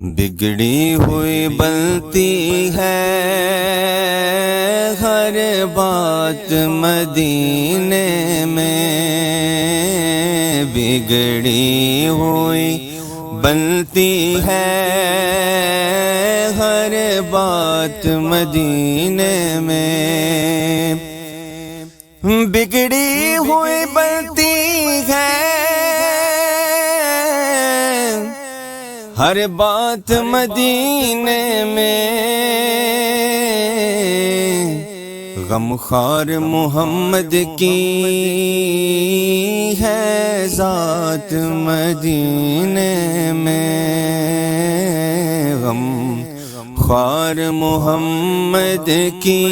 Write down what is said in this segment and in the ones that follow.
بگڑی ہوئی بنتی ہے ہر بات مدینے میں، بگڑی ہوئی بنتی ہے ہر بات مدینے میں، بگڑی ہوئی بنتی ہے ہر بات مدینے میں، غم خوار محمد کی ہے ذات مدینے میں، غم خوار محمد کی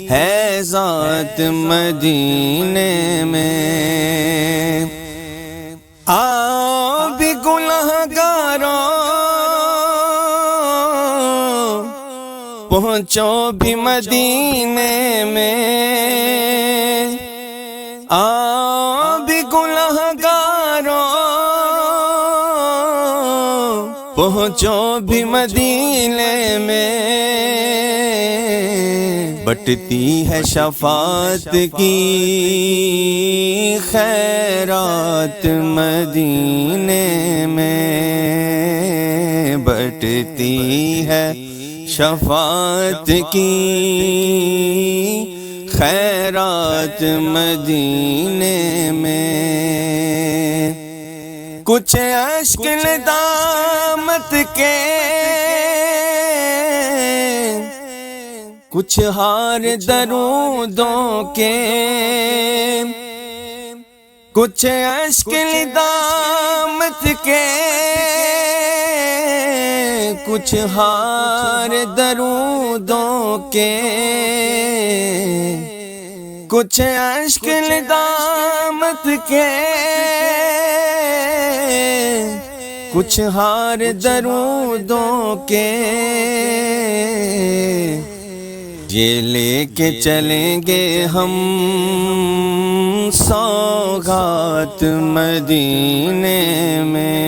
ہے ذات مدینے میں۔ بھی گنہگاروں پہنچو بھی مدینے میں، بھی گنہگاروں پہنچو بھی مدینے میں، بٹتی ہے شفاعت کی خیرات مدینے میں، بٹتی ہے شفاعت کی خیرات مدینے میں، کچھ اشک ندامت کے کچھ ہار درودوں کے، کچھ اشک ندامت کے کچھ ہار درودوں کے، کچھ اشک ندامت کے کچھ ہار درودوں کے، یہ لے کے چلیں گے ہم سوغات مدینے میں،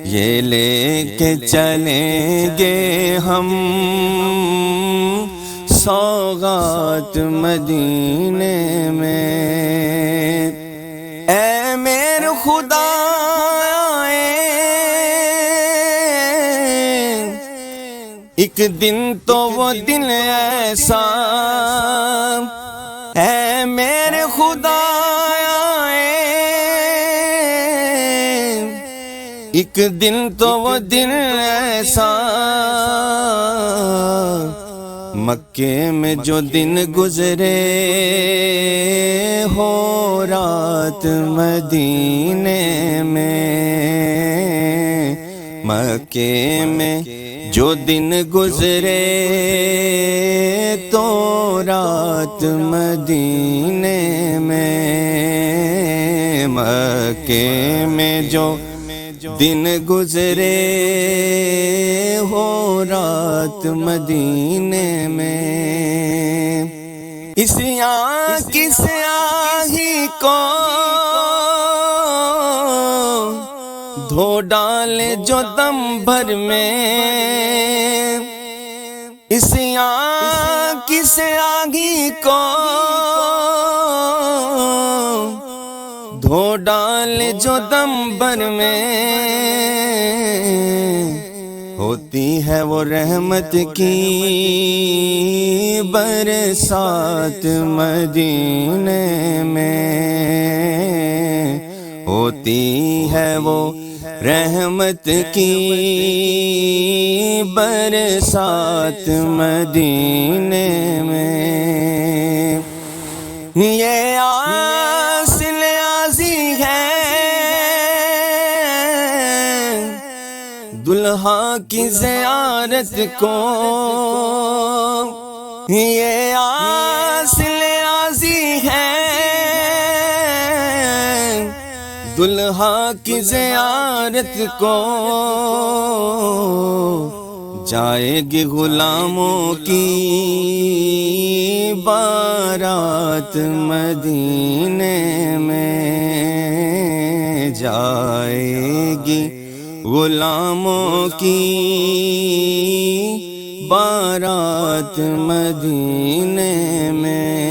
یہ لے کے چلیں گے ہم سوغات مدینے میں۔ اے میرے خدا ایک دن تو وہ دن ایسا، اے میرے خدا ایک دن تو وہ دن ایسا، مکے میں جو دن گزرے ہو رات مدینے میں، مکے میں جو دن گزرے تو رات مدینے میں، مکے میں جو دن گزرے ہو رات مدینے میں، اس آنکھ کی سیاہی کو دھو ڈالے جو دم بھر میں، اس آنکھ کی سیاہی کو دھو ڈالے جو دم بھر میں، ہوتی ہے وہ رحمت کی برسات مدینے میں، ہوتی ہے وہ رحمت کی برسات مدینے میں، یہ آس نیازی ہے دلہا کی زیارت کو، یہ آس نیازی ہے دلہا کی زیارت کو، جائے گی غلاموں کی بارات مدینے میں، جائے گی غلاموں کی بارات مدینے میں،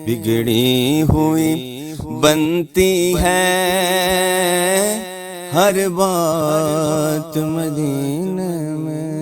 بگڑی ہوئی بنتی ہے ہر بات مدینے میں۔